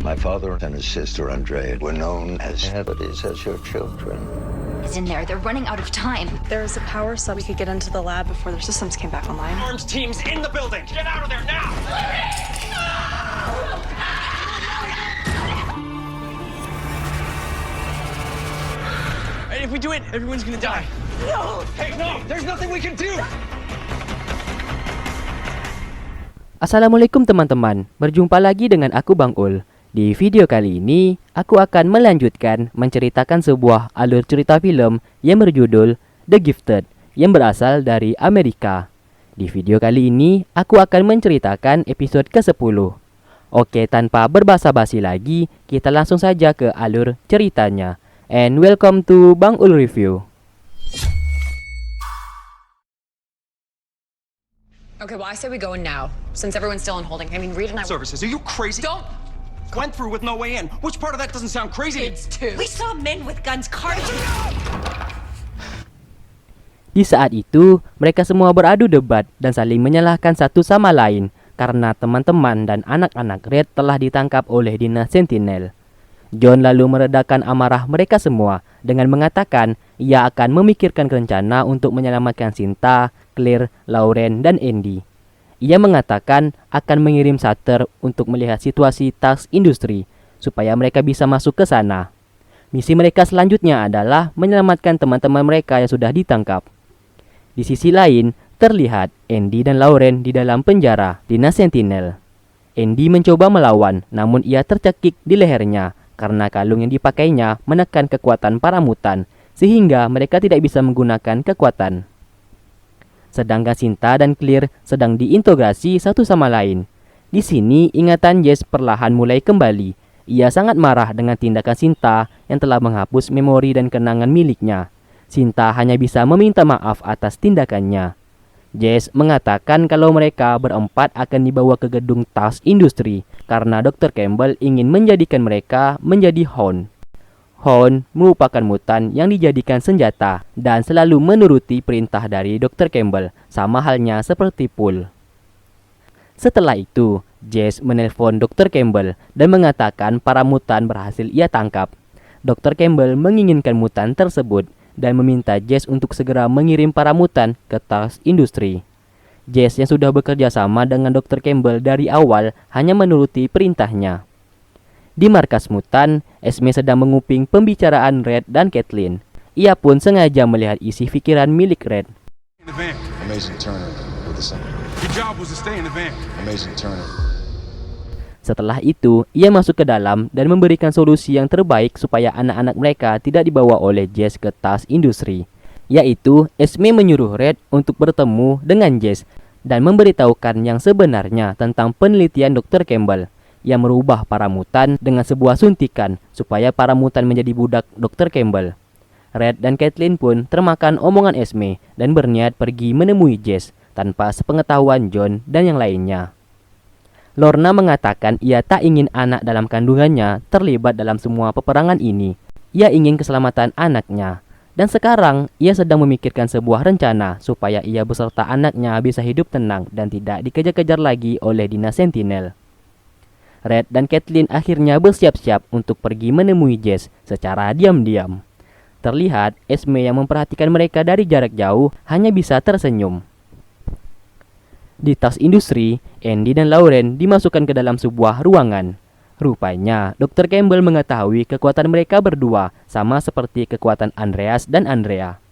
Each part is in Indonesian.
My father and his sister Andrea were known as celebrities as your children. It's in there. They're running out of time. There's a power sub we could get into the lab before their systems came back online. Arms team's in the building. Get out of there now! And if we do it, everyone's gonna die. No! Hey, no! There's nothing we can do! Assalamualaikum teman-teman, berjumpa lagi dengan aku Bang Ul. Di video kali ini, aku akan melanjutkan menceritakan sebuah alur cerita film yang berjudul The Gifted yang berasal dari Amerika. Di video kali ini, aku akan menceritakan episode ke-10. Oke, tanpa berbasa-basi lagi, kita langsung saja ke alur ceritanya. And welcome to Bang Ul Review. Okay, well, I say we go in now, since everyone's still in holding. I mean, Reed and I... Services, are you crazy? Don't! Went through with no way in. Which part of that doesn't sound crazy? It's two. We saw men with guns carting. Di saat itu, mereka semua beradu debat dan saling menyalahkan satu sama lain karena teman-teman dan anak-anak Red telah ditangkap oleh dinas Sentinel. John lalu meredakan amarah mereka semua dengan mengatakan ia akan memikirkan rencana untuk menyelamatkan Sinta, Claire, Lauren, dan Andy. Ia mengatakan akan mengirim Sutter untuk melihat situasi task industri supaya mereka bisa masuk ke sana. Misi mereka selanjutnya adalah menyelamatkan teman-teman mereka yang sudah ditangkap. Di sisi lain, terlihat Andy dan Lauren di dalam penjara dinas Sentinel. Andy mencoba melawan, namun ia tercekik di lehernya karena kalung yang dipakainya menekan kekuatan para mutan, sehingga mereka tidak bisa menggunakan kekuatan. Sedangkan Sinta dan Claire sedang diintegrasi satu sama lain. Di sini, ingatan Jess perlahan mulai kembali. Ia sangat marah dengan tindakan Sinta yang telah menghapus memori dan kenangan miliknya. Sinta hanya bisa meminta maaf atas tindakannya. Jess mengatakan kalau mereka berempat akan dibawa ke gedung task industri karena Dr. Campbell ingin menjadikan mereka menjadi Hound. Hound merupakan mutan yang dijadikan senjata dan selalu menuruti perintah dari Dr. Campbell, sama halnya seperti Pool. Setelah itu, Jess menelpon Dr. Campbell dan mengatakan para mutan berhasil ia tangkap. Dr. Campbell menginginkan mutan tersebut dan meminta Jess untuk segera mengirim para mutan ke task industri. Jess yang sudah bekerja sama dengan Dr. Campbell dari awal hanya menuruti perintahnya. Di markas mutan, Esme sedang menguping pembicaraan Red dan Kathleen. Ia pun sengaja melihat isi pikiran milik Red. Amazing Turner with the sun. Your job was to stay in the van. Amazing Turner. Setelah itu, ia masuk ke dalam dan memberikan solusi yang terbaik supaya anak-anak mereka tidak dibawa oleh Jess ke task industri. Yaitu, Esme menyuruh Red untuk bertemu dengan Jess dan memberitahukan yang sebenarnya tentang penelitian Dr. Campbell yang merubah para mutan dengan sebuah suntikan supaya para mutan menjadi budak Dr. Campbell. Red dan Kathleen pun termakan omongan Esme dan berniat pergi menemui Jess tanpa sepengetahuan John dan yang lainnya. Lorna mengatakan ia tak ingin anak dalam kandungannya terlibat dalam semua peperangan ini. Ia ingin keselamatan anaknya. Dan sekarang ia sedang memikirkan sebuah rencana supaya ia beserta anaknya bisa hidup tenang dan tidak dikejar-kejar lagi oleh dinas Sentinel. Red dan Kathleen akhirnya bersiap-siap untuk pergi menemui Jess secara diam-diam. Terlihat Esme yang memperhatikan mereka dari jarak jauh hanya bisa tersenyum. Di task industri, Andy dan Lauren dimasukkan ke dalam sebuah ruangan. Rupanya, Dr. Campbell mengetahui kekuatan mereka berdua sama seperti kekuatan Andreas dan Andrea.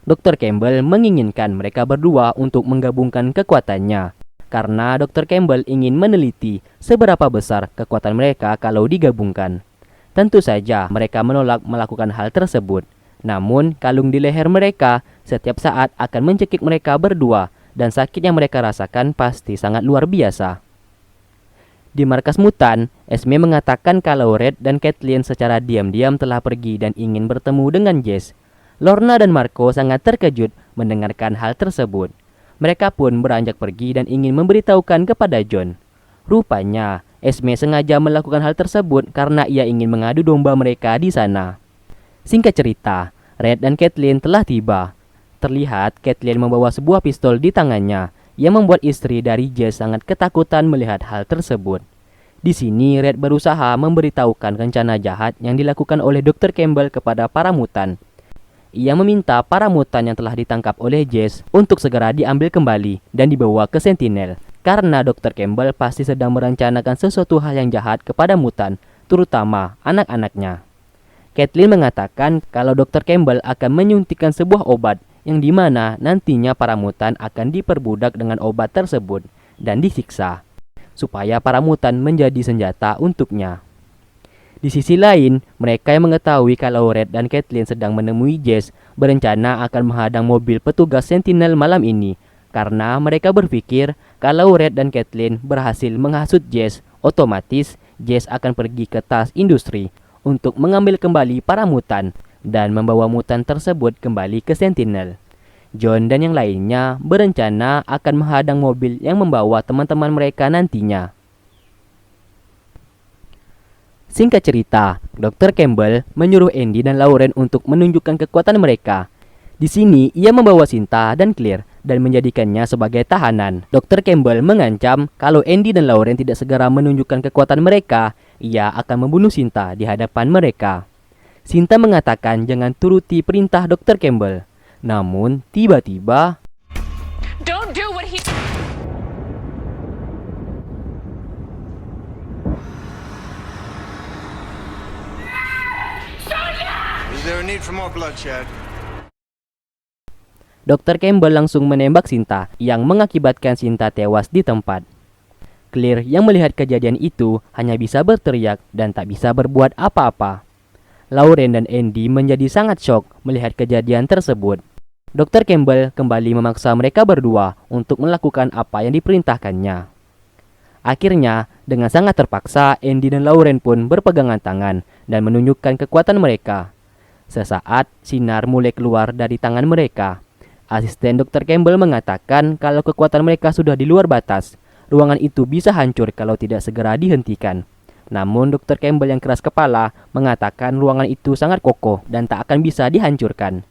Dr. Campbell menginginkan mereka berdua untuk menggabungkan kekuatannya. Karena Dr. Campbell ingin meneliti seberapa besar kekuatan mereka kalau digabungkan. Tentu saja mereka menolak melakukan hal tersebut. Namun kalung di leher mereka setiap saat akan mencekik mereka berdua dan sakit yang mereka rasakan pasti sangat luar biasa. Di markas mutan, Esme mengatakan kalau Red dan Kathleen secara diam-diam telah pergi dan ingin bertemu dengan Jess. Lorna dan Marco sangat terkejut mendengarkan hal tersebut. Mereka pun beranjak pergi dan ingin memberitahukan kepada John. Rupanya, Esme sengaja melakukan hal tersebut karena ia ingin mengadu domba mereka di sana. Singkat cerita, Red dan Kathleen telah tiba. Terlihat Kathleen membawa sebuah pistol di tangannya yang membuat istri dari Jess sangat ketakutan melihat hal tersebut. Di sini Red berusaha memberitahukan rencana jahat yang dilakukan oleh Dr. Campbell kepada para mutan. Ia meminta para mutan yang telah ditangkap oleh Jess untuk segera diambil kembali dan dibawa ke Sentinel. Karena Dr. Campbell pasti sedang merencanakan sesuatu hal yang jahat kepada mutan, terutama anak-anaknya. Caitlin mengatakan kalau Dr. Campbell akan menyuntikkan sebuah obat yang dimana nantinya para mutan akan diperbudak dengan obat tersebut dan disiksa, supaya para mutan menjadi senjata untuknya. Di sisi lain, mereka yang mengetahui kalau Red dan Caitlin sedang menemui Jess berencana akan menghadang mobil petugas Sentinel malam ini karena mereka berpikir kalau Red dan Caitlin berhasil menghasut Jess, otomatis Jess akan pergi ke tas industri untuk mengambil kembali para mutan dan membawa mutan tersebut kembali ke Sentinel. John dan yang lainnya berencana akan menghadang mobil yang membawa teman-teman mereka nantinya. Singkat cerita, Dr. Campbell menyuruh Andy dan Lauren untuk menunjukkan kekuatan mereka. Di sini, ia membawa Sinta dan Claire dan menjadikannya sebagai tahanan. Dr. Campbell mengancam kalau Andy dan Lauren tidak segera menunjukkan kekuatan mereka, ia akan membunuh Sinta di hadapan mereka. Sinta mengatakan jangan turuti perintah Dr. Campbell. Namun, tiba-tiba Don't do what he. Is there a need for more bloodshed? Dr. Campbell langsung menembak Sinta yang mengakibatkan Sinta tewas di tempat. Claire yang melihat kejadian itu hanya bisa berteriak dan tak bisa berbuat apa-apa. Lauren dan Andy menjadi sangat syok melihat kejadian tersebut. Dr. Campbell kembali memaksa mereka berdua untuk melakukan apa yang diperintahkannya. Akhirnya, dengan sangat terpaksa, Andy dan Lauren pun berpegangan tangan dan menunjukkan kekuatan mereka. Sesaat, sinar mulai keluar dari tangan mereka. Asisten Dr. Campbell mengatakan kalau kekuatan mereka sudah di luar batas. Ruangan itu bisa hancur kalau tidak segera dihentikan. Namun Dr. Campbell yang keras kepala mengatakan ruangan itu sangat kokoh dan tak akan bisa dihancurkan.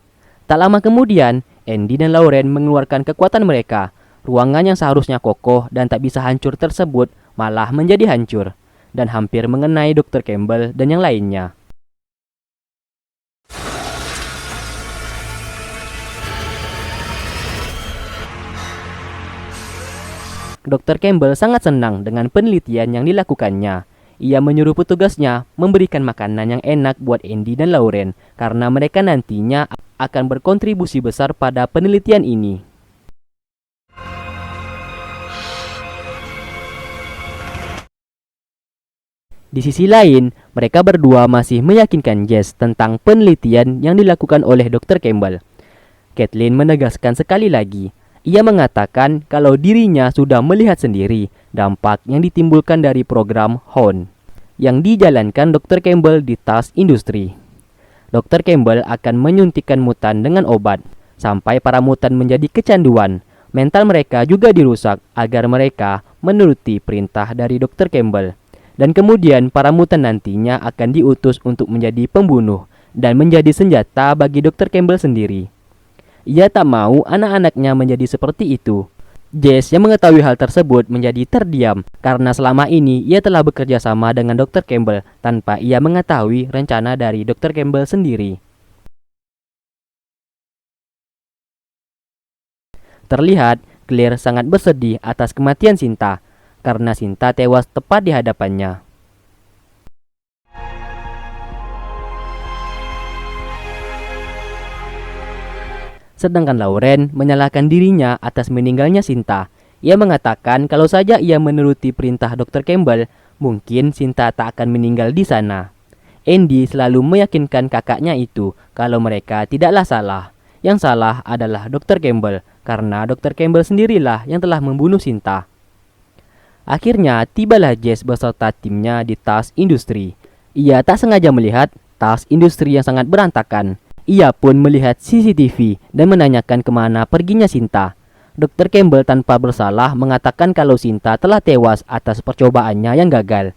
Tak lama kemudian, Andy dan Lauren mengeluarkan kekuatan mereka. Ruangan yang seharusnya kokoh dan tak bisa hancur tersebut malah menjadi hancur dan hampir mengenai Dr. Campbell dan yang lainnya. Dr. Campbell sangat senang dengan penelitian yang dilakukannya. Ia menyuruh petugasnya memberikan makanan yang enak buat Andy dan Lauren karena mereka nantinya akan berkontribusi besar pada penelitian ini. Di sisi lain, mereka berdua masih meyakinkan Jess tentang penelitian yang dilakukan oleh Dr. Campbell. Caitlin menegaskan sekali lagi. Ia mengatakan kalau dirinya sudah melihat sendiri dampak yang ditimbulkan dari program HON yang dijalankan Dr. Campbell di tas industri. Dr. Campbell akan menyuntikkan mutan dengan obat sampai para mutan menjadi kecanduan. Mental mereka juga dirusak agar mereka menuruti perintah dari Dr. Campbell. Dan kemudian para mutan nantinya akan diutus untuk menjadi pembunuh dan menjadi senjata bagi Dr. Campbell sendiri. Ia tak mau anak-anaknya menjadi seperti itu. Jess yang mengetahui hal tersebut menjadi terdiam karena selama ini ia telah bekerja sama dengan Dr. Campbell tanpa ia mengetahui rencana dari Dr. Campbell sendiri. Terlihat Claire sangat bersedih atas kematian Sinta karena Sinta tewas tepat di hadapannya. Sedangkan Lauren menyalahkan dirinya atas meninggalnya Sinta. Ia mengatakan kalau saja ia menuruti perintah Dr. Campbell, mungkin Sinta tak akan meninggal di sana. Andy selalu meyakinkan kakaknya itu kalau mereka tidaklah salah. Yang salah adalah Dr. Campbell karena Dr. Campbell sendirilah yang telah membunuh Sinta. Akhirnya tibalah Jess beserta timnya di tas industri. Ia tak sengaja melihat tas industri yang sangat berantakan. Ia pun melihat CCTV dan menanyakan kemana perginya Sinta. Dr. Campbell tanpa bersalah mengatakan kalau Sinta telah tewas atas percobaannya yang gagal.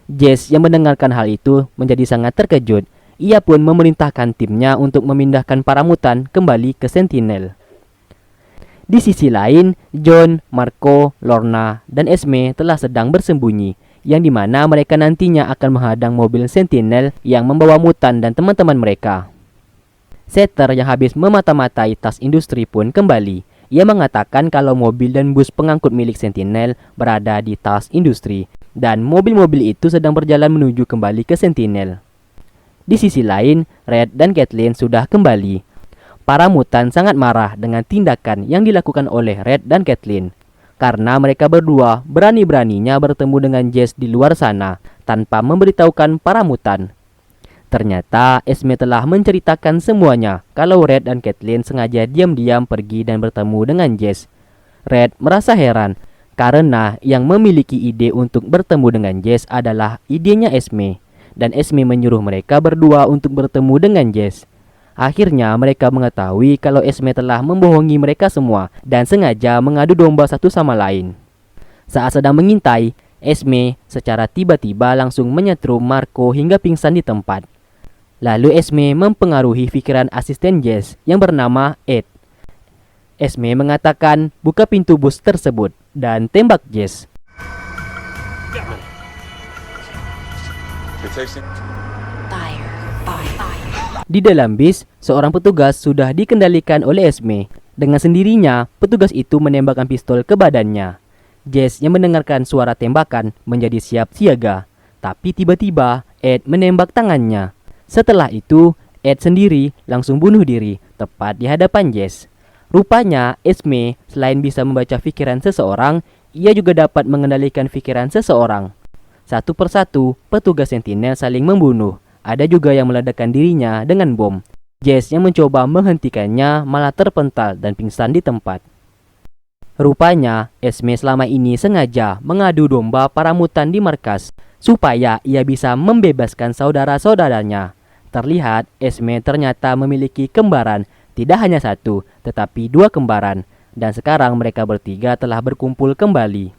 Jess yang mendengarkan hal itu menjadi sangat terkejut. Ia pun memerintahkan timnya untuk memindahkan para mutan kembali ke Sentinel. Di sisi lain, John, Marco, Lorna, dan Esme telah sedang bersembunyi. yang dimana mereka nantinya akan menghadang mobil Sentinel yang membawa Mutan dan teman-teman mereka. Setter yang habis memata-matai tas industri pun kembali. Ia mengatakan kalau mobil dan bus pengangkut milik Sentinel berada di tas industri dan mobil-mobil itu sedang berjalan menuju kembali ke Sentinel. Di sisi lain, Red dan Caitlin sudah kembali. Para Mutan sangat marah dengan tindakan yang dilakukan oleh Red dan Caitlin karena mereka berdua berani-beraninya bertemu dengan Jess di luar sana tanpa memberitahukan para Mutan. Ternyata Esme telah menceritakan semuanya kalau Red dan Caitlin sengaja diam-diam pergi dan bertemu dengan Jess. Red merasa heran karena yang memiliki ide untuk bertemu dengan Jess adalah idenya Esme, dan Esme menyuruh mereka berdua untuk bertemu dengan Jess. Akhirnya mereka mengetahui kalau Esme telah membohongi mereka semua dan sengaja mengadu domba satu sama lain. Saat sedang mengintai, Esme secara tiba-tiba langsung menyetrum Marco hingga pingsan di tempat. Lalu Esme mempengaruhi pikiran asisten Jess yang bernama Ed. Esme mengatakan buka pintu bus tersebut dan tembak Jess. Di dalam bis, seorang petugas sudah dikendalikan oleh Esme. Dengan sendirinya, petugas itu menembakkan pistol ke badannya. Jess yang mendengarkan suara tembakan menjadi siap siaga. Tapi tiba-tiba, Ed menembak tangannya. Setelah itu, Ed sendiri langsung bunuh diri tepat di hadapan Jess. Rupanya, Esme selain bisa membaca pikiran seseorang, ia juga dapat mengendalikan pikiran seseorang. Satu persatu, petugas Sentinel saling membunuh. Ada juga yang meledakkan dirinya dengan bom. Jess yang mencoba menghentikannya malah terpental dan pingsan di tempat. Rupanya, Esme selama ini sengaja mengadu domba para Mutan di markas supaya ia bisa membebaskan saudara-saudaranya. Terlihat, Esme ternyata memiliki kembaran, tidak hanya satu, tetapi dua kembaran. Dan sekarang mereka bertiga telah berkumpul kembali.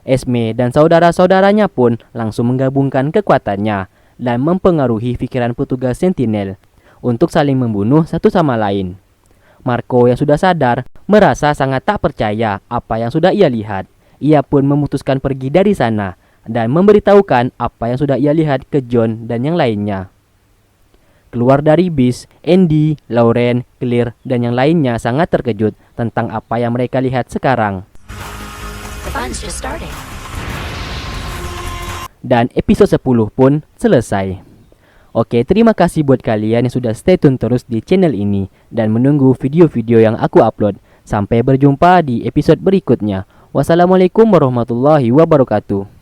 Esme dan saudara-saudaranya pun langsung menggabungkan kekuatannya dan mempengaruhi pikiran petugas Sentinel untuk saling membunuh satu sama lain. Marco yang sudah sadar merasa sangat tak percaya apa yang sudah ia lihat. Ia pun memutuskan pergi dari sana dan memberitahukan apa yang sudah ia lihat ke John dan yang lainnya. Keluar dari bis, Andy, Lauren, Claire, dan yang lainnya sangat terkejut tentang apa yang mereka lihat sekarang. The fun's just starting. Dan episode 10 pun selesai. Oke, terima kasih buat kalian yang sudah stay tune terus di channel ini dan menunggu video-video yang aku upload. Sampai berjumpa di episode berikutnya. Wassalamualaikum warahmatullahi wabarakatuh.